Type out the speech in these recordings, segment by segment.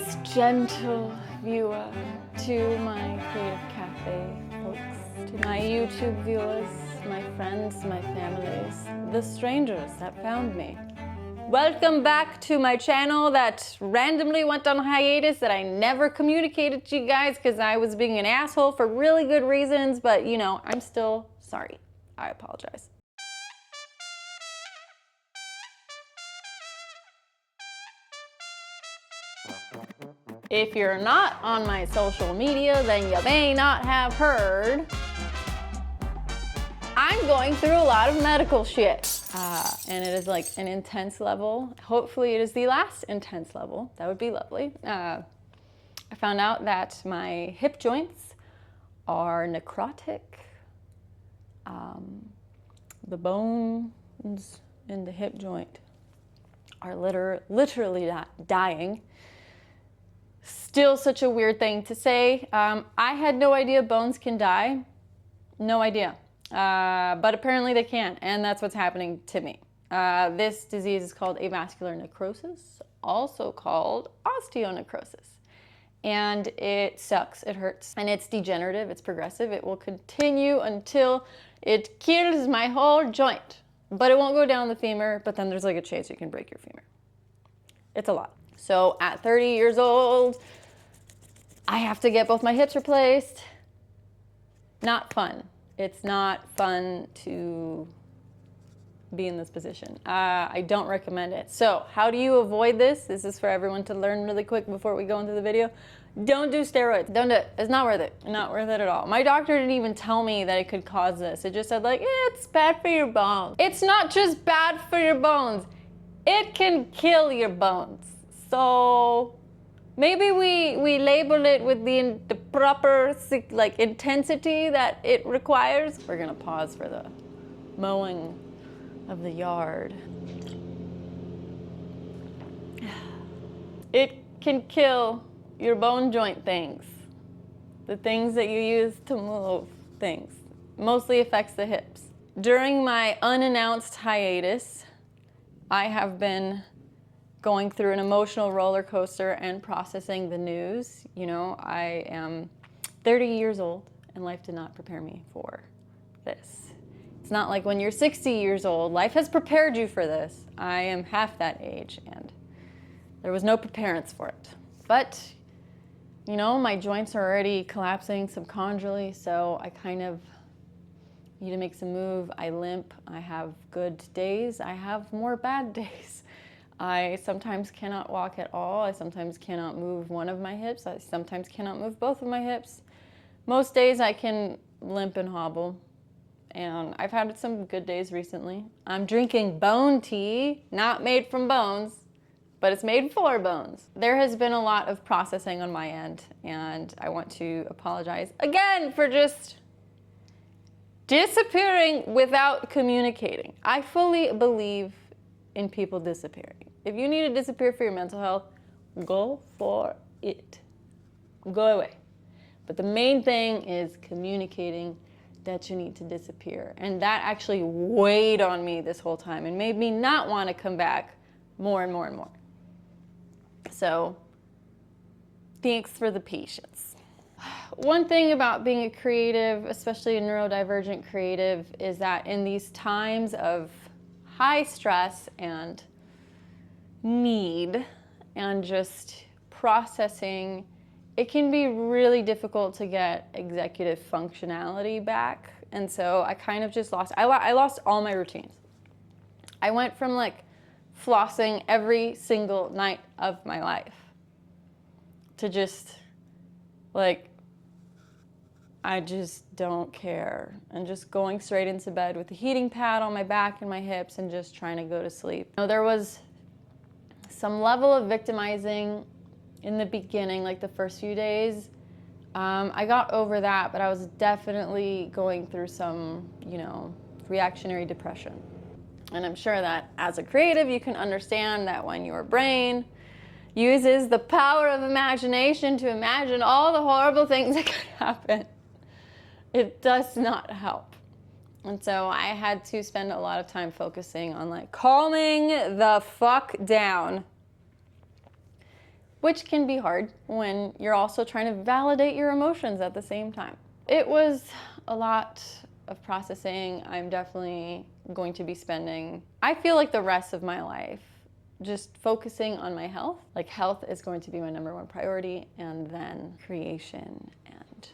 most gentle viewer, to my Creative Cafe folks, to my YouTube viewers, my friends, my families, the strangers that found me. Welcome back to my channel that randomly went on hiatus that I never communicated to you guys because I was being an asshole for really good reasons, but you know, I'm still sorry. I apologize. If you're not on my social media, then you may not have heard. I'm going through a lot of medical shit. And it is like an intense level. Hopefully it is the last intense level. That would be lovely. I found out that my hip joints are necrotic. The bones in the hip joint are literally dying. Still such a weird thing to say. I had no idea bones can die. No idea. But apparently they can, and that's what's happening to me. This disease is called avascular necrosis, also called osteonecrosis. And it sucks, it hurts, and it's degenerative, it's progressive. It will continue until it kills my whole joint. But it won't go down the femur, but then there's like a chance you can break your femur. It's a lot. So at 30 years old, I have to get both my hips replaced. Not fun. It's not fun to be in this position. I don't recommend it. So how do you avoid this? This is for everyone to learn really quick before we go into the video. Don't do steroids. Don't do it. It's not worth it. Not worth it at all. My doctor didn't even tell me that it could cause this. It just said like, it's bad for your bones. It's not just bad for your bones. It can kill your bones. So maybe we label it with the proper like intensity that it requires. We're gonna pause for the mowing of the yard. It can kill your bone joint things. The things that you use to move things. Mostly affects the hips. During my unannounced hiatus, I have been going through an emotional roller coaster and processing the news. You know, I am 30 years old and life did not prepare me for this. It's not like when you're 60 years old, life has prepared you for this. I am half that age and there was no preparedness for it. But, you know, my joints are already collapsing subchondrally, so I kind of need to make some move. I limp, I have good days, I have more bad days. I sometimes cannot walk at all. I sometimes cannot move one of my hips. I sometimes cannot move both of my hips. Most days I can limp and hobble. And I've had some good days recently. I'm drinking bone tea, not made from bones, but it's made for bones. There has been a lot of processing on my end, and I want to apologize again for just disappearing without communicating. I fully believe in people disappearing. If you need to disappear for your mental health, go for it. Go away. But the main thing is communicating that you need to disappear. And that actually weighed on me this whole time and made me not want to come back more and more and more. So, thanks for the patience. One thing about being a creative, especially a neurodivergent creative, is that in these times of high stress and need and just processing, it can be really difficult to get executive functionality back. And so I kind of just lost, I lost all my routines. I went from like flossing every single night of my life to just like, I just don't care, and just going straight into bed with the heating pad on my back and my hips and just trying to go to sleep. You know, there was some level of victimizing in the beginning, like the first few days. I got over that, but I was definitely going through some, you know, reactionary depression. And I'm sure that as a creative, you can understand that when your brain uses the power of imagination to imagine all the horrible things that could happen, it does not help. And so I had to spend a lot of time focusing on like calming the fuck down which can be hard when you're also trying to validate your emotions at the same time. It was a lot of processing. I'm definitely going to be spending, I feel like, the rest of my life just focusing on my health. Like, health is going to be my number one priority, and then creation and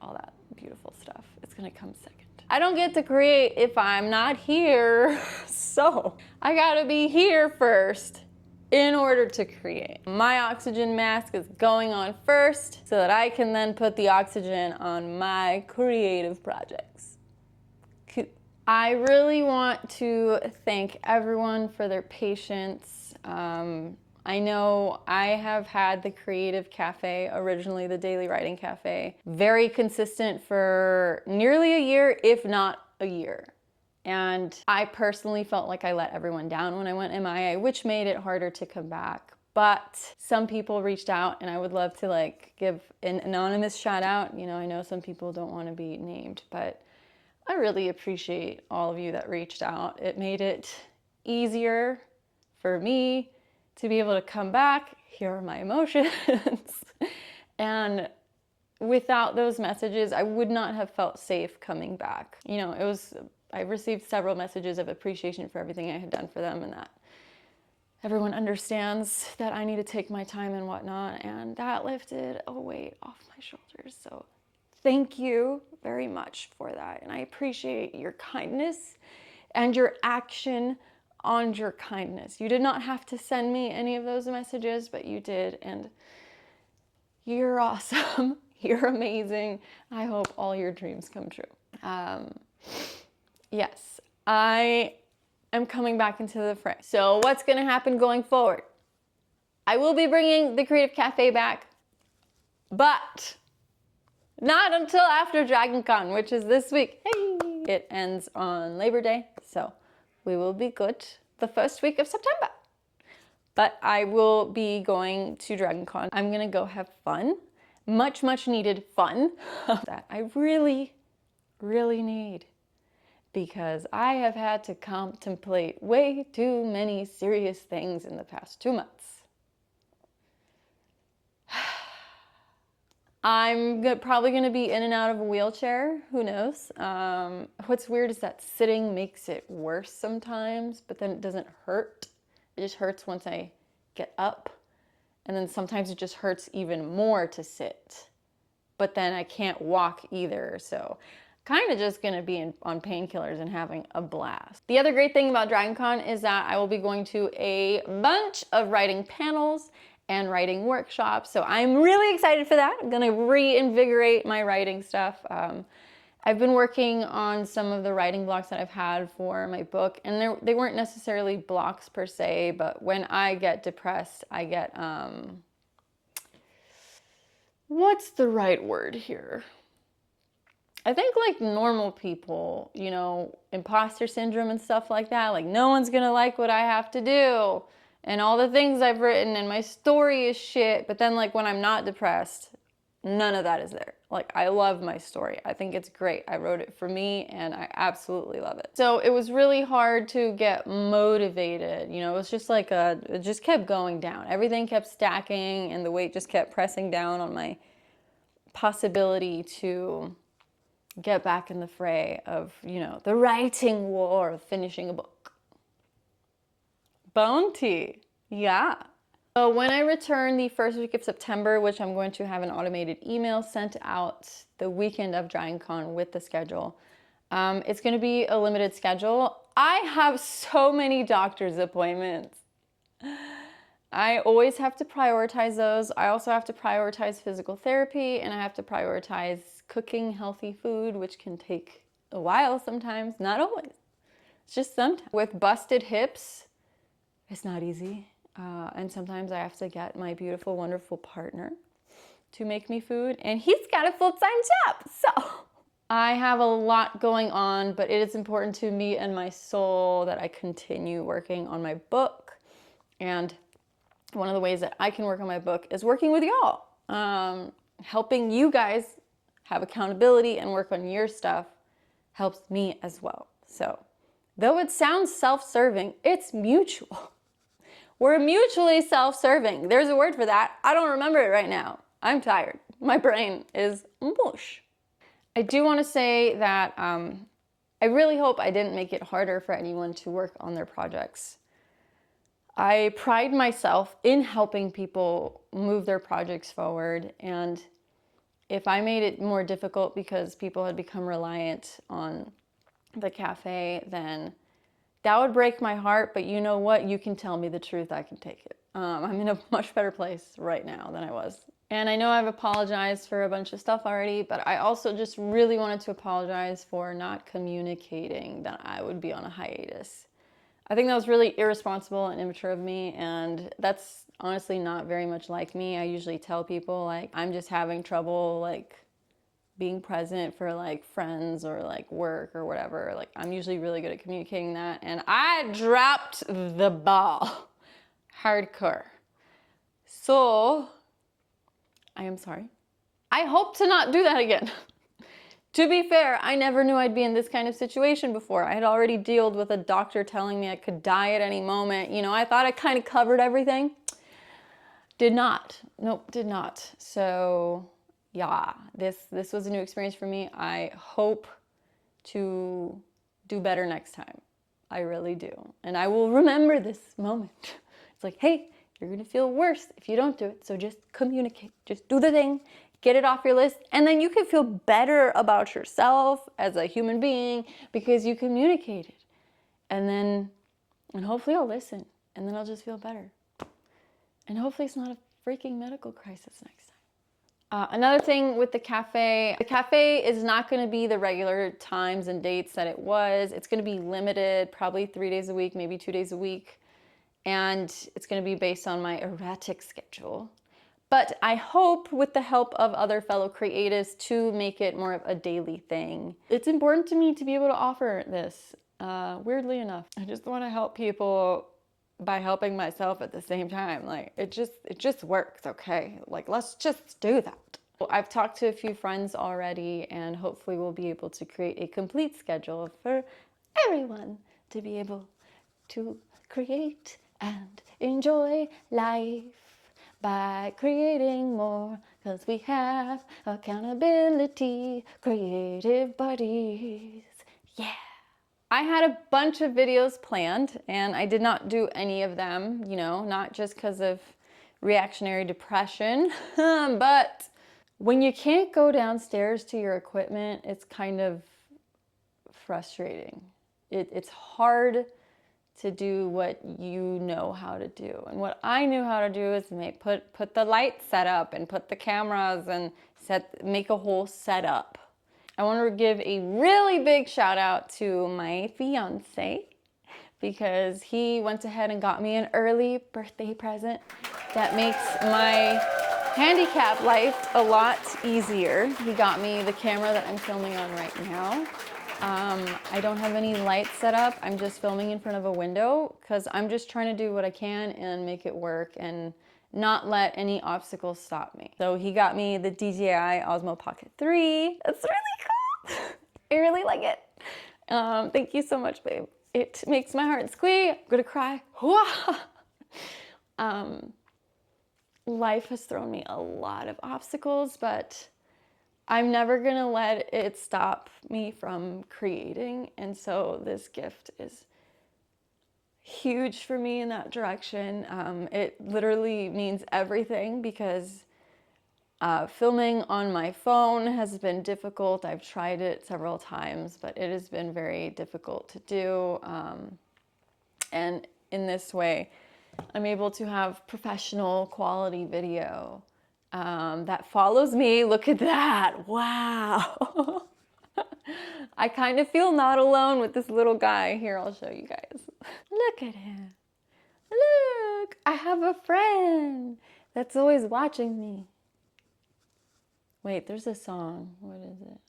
all that beautiful stuff is gonna come second. I don't get to create if I'm not here, so I gotta be here first in order to create. My oxygen mask is going on first so that I can then put the oxygen on my creative projects. I really want to thank everyone for their patience. I know I have had the Creative Cafe, originally the Daily Writing Cafe, very consistent for nearly a year, if not a year. And I personally felt like I let everyone down when I went MIA, which made it harder to come back. But some people reached out, and I would love to give an anonymous shout out. You know, I know some people don't want to be named, but I really appreciate all of you that reached out. It made it easier for me to be able to come back, here are my emotions. And without those messages, I would not have felt safe coming back. You know, I received several messages of appreciation for everything I had done for them, and that everyone understands that I need to take my time and whatnot, and that lifted a weight off my shoulders. So thank you very much for that, and I appreciate your kindness and your action on your kindness. You did not have to send me any of those messages, but you did, and you're awesome. You're amazing. I hope all your dreams come true. Yes, I am coming back into the fray. So what's going to happen going forward? I will be bringing the Creative Cafe back, but not until after DragonCon, which is this week. Hey! It ends on Labor Day, so we will be good the first week of September. But I will be going to DragonCon. I'm gonna go have fun, much needed fun that I really need, because I have had to contemplate way too many serious things in the past 2 months. I'm probably gonna be in and out of a wheelchair, who knows? What's weird is that sitting makes it worse sometimes, but then it doesn't hurt. It just hurts once I get up. And then sometimes it just hurts even more to sit. But then I can't walk either, so kind of just gonna be on painkillers and having a blast. The other great thing about DragonCon is that I will be going to a bunch of writing panels and writing workshops, so I'm really excited for that. I'm gonna reinvigorate my writing stuff. I've been working on some of the writing blocks that I've had for my book, and they weren't necessarily blocks per se, but when I get depressed, I get, what's the right word here? I think like normal people, you know, imposter syndrome and stuff like that, like no one's gonna like what I have to do, and all the things I've written, and my story is shit, but then like when I'm not depressed, none of that is there. Like, I love my story. I think it's great. I wrote it for me, and I absolutely love it. So it was really hard to get motivated. You know, it was just like it just kept going down. Everything kept stacking, and the weight just kept pressing down on my possibility to get back in the fray of, you know, the writing war of finishing a book. Bounty, yeah. So when I return the first week of September, which I'm going to have an automated email sent out the weekend of DragonCon with the schedule, it's going to be a limited schedule. I have so many doctor's appointments. I always have to prioritize those. I also have to prioritize physical therapy, and I have to prioritize cooking healthy food, which can take a while sometimes, not always. It's just sometimes. With busted hips, it's not easy. And sometimes I have to get my beautiful, wonderful partner to make me food, and he's got a full-time job. So I have a lot going on, but it is important to me and my soul that I continue working on my book. And one of the ways that I can work on my book is working with y'all. Helping you guys have accountability and work on your stuff helps me as well. So though it sounds self-serving, it's mutual. We're mutually self-serving. There's a word for that. I don't remember it right now. I'm tired. My brain is mush. I do want to say that I really hope I didn't make it harder for anyone to work on their projects. I pride myself in helping people move their projects forward, and if I made it more difficult because people had become reliant on the cafe, then that would break my heart, but you know what? You can tell me the truth, I can take it. I'm in a much better place right now than I was. And I know I've apologized for a bunch of stuff already, but I also just really wanted to apologize for not communicating that I would be on a hiatus. I think that was really irresponsible and immature of me, and that's honestly not very much like me. I usually tell people, like, I'm just having trouble, like, being present for like friends or like work or whatever. Like, I'm usually really good at communicating that, and I dropped the ball hardcore. So I am sorry. I hope to not do that again. To be fair, I never knew I'd be in this kind of situation before. I had already dealt with a doctor telling me I could die at any moment. You know, I thought I kind of covered everything. Did not. Nope, did not. So yeah, this was a new experience for me. I hope to do better next time. I really do. And I will remember this moment. It's like, hey, you're gonna feel worse if you don't do it. So just communicate, just do the thing, get it off your list, and then you can feel better about yourself as a human being because you communicated. And hopefully I'll listen, and then I'll just feel better. And hopefully it's not a freaking medical crisis next time. Another thing with the cafe is not going to be the regular times and dates that it was. It's going to be limited, probably 3 days a week, maybe 2 days a week. And it's going to be based on my erratic schedule. But I hope with the help of other fellow creatives to make it more of a daily thing. It's important to me to be able to offer this, weirdly enough. I just want to help people by helping myself at the same time. Like, it just works, okay? Like, let's just do that. I've talked to a few friends already, and hopefully we'll be able to create a complete schedule for everyone to be able to create and enjoy life by creating more, because we have accountability, creative buddies, yeah. I had a bunch of videos planned, and I did not do any of them, you know, not just because of reactionary depression, but when you can't go downstairs to your equipment, it's kind of frustrating. It's hard to do what you know how to do. And what I knew how to do is put the lights set up and put the cameras and make a whole setup. I want to give a really big shout out to my fiance, because he went ahead and got me an early birthday present that makes my handicap life a lot easier. He got me the camera that I'm filming on right now. I don't have any lights set up. I'm just filming in front of a window because I'm just trying to do what I can and make it work and not let any obstacles stop me. So he got me the DJI Osmo Pocket 3. It's really cool. I really like it. Thank you so much, babe. It makes my heart squeak. I'm gonna cry. Life has thrown me a lot of obstacles, but I'm never gonna let it stop me from creating. And so this gift is huge for me in that direction. It literally means everything, because filming on my phone has been difficult. I've tried it several times, but it has been very difficult to do. And in this way, I'm able to have professional quality video that follows me. Look at that. Wow. I kind of feel not alone with this little guy. Here, I'll show you guys. Look at him. Look, I have a friend that's always watching me. Wait, there's a song. What is it?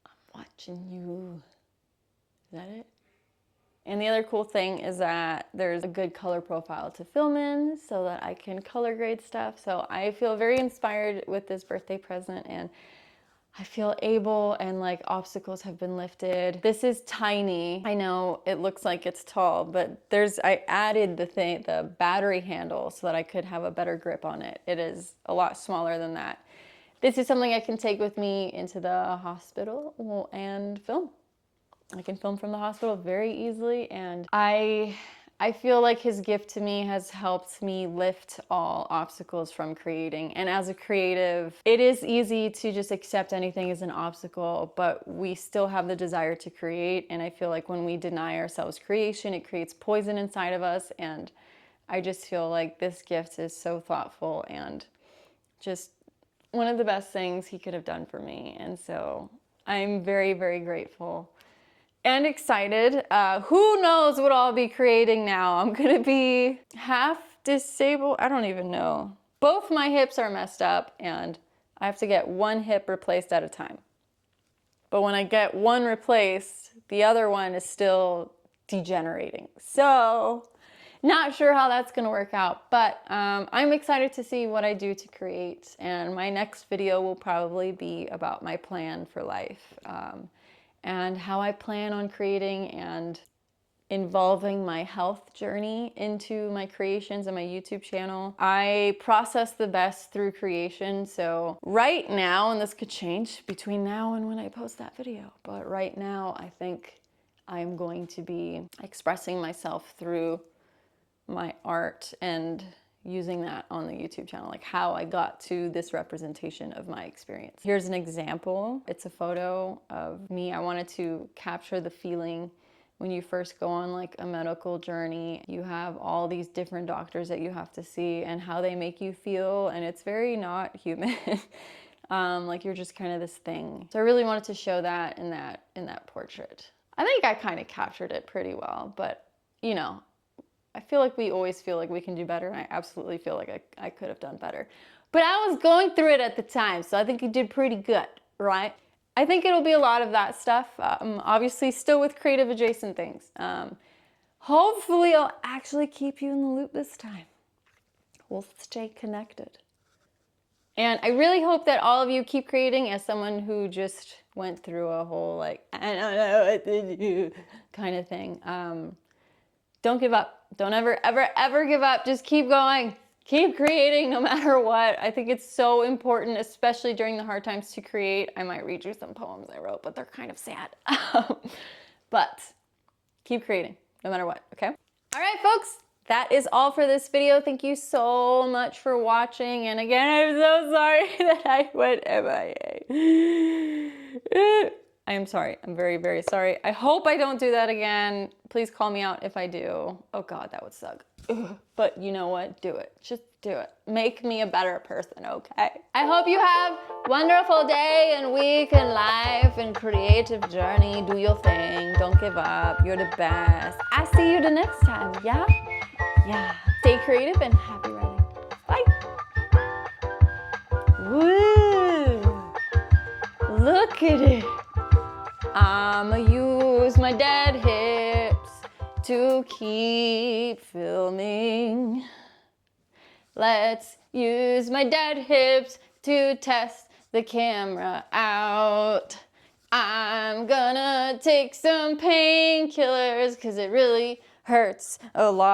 I'm watching you. Is that it? And the other cool thing is that there's a good color profile to film in so that I can color grade stuff. So I feel very inspired with this birthday present, and I feel able and like obstacles have been lifted. This is tiny. I know it looks like it's tall, but I added the battery handle so that I could have a better grip on it. It is a lot smaller than that. This is something I can take with me into the hospital and film. I can film from the hospital very easily, and I feel like his gift to me has helped me lift all obstacles from creating. And as a creative, it is easy to just accept anything as an obstacle, but we still have the desire to create. And I feel like when we deny ourselves creation, it creates poison inside of us. And I just feel like this gift is so thoughtful and just one of the best things he could have done for me. And so I'm very, very grateful and excited. Who knows what I'll be creating now? I'm gonna be half disabled. I don't even know. Both my hips are messed up and I have to get one hip replaced at a time. But when I get one replaced, the other one is still degenerating. So not sure how that's gonna work out, but I'm excited to see what I do to create. And my next video will probably be about my plan for life and how I plan on creating and involving my health journey into my creations and my YouTube channel. I process the best through creation. So right now, and this could change between now and when I post that video, but right now I think I'm going to be expressing myself through my art and using that on the YouTube channel, like how I got to this representation of my experience. Here's an example. It's a photo of me. I wanted to capture the feeling when you first go on like a medical journey. You have all these different doctors that you have to see and how they make you feel, and it's very not human. Like you're just kind of this thing. So I really wanted to show that in that portrait. I think I kind of captured it pretty well, but you know, I feel like we always feel like we can do better, and I absolutely feel like I could have done better. But I was going through it at the time, so I think you did pretty good, right? I think it'll be a lot of that stuff, obviously still with creative adjacent things. Hopefully I'll actually keep you in the loop this time. We'll stay connected. And I really hope that all of you keep creating. As someone who just went through a whole like, I don't know what to do kind of thing. Don't give up. Don't ever, ever, ever give up. Just keep going. Keep creating no matter what. I think it's so important, especially during the hard times, to create. I might read you some poems I wrote, but they're kind of sad. But keep creating no matter what, okay? All right, folks. That is all for this video. Thank you so much for watching. And again, I'm so sorry that I went MIA. I am sorry. I'm very, very sorry. I hope I don't do that again. Please call me out if I do. Oh God, that would suck. Ugh. But you know what? Do it. Just do it. Make me a better person, okay? I hope you have a wonderful day and week and life and creative journey. Do your thing. Don't give up. You're the best. I'll see you the next time. Yeah? Yeah. Stay creative and happy writing. Bye. Woo! Look at it. I'ma use my dead hips to keep filming. Let's use my dead hips to test the camera out. I'm gonna take some painkillers 'cause it really hurts a lot.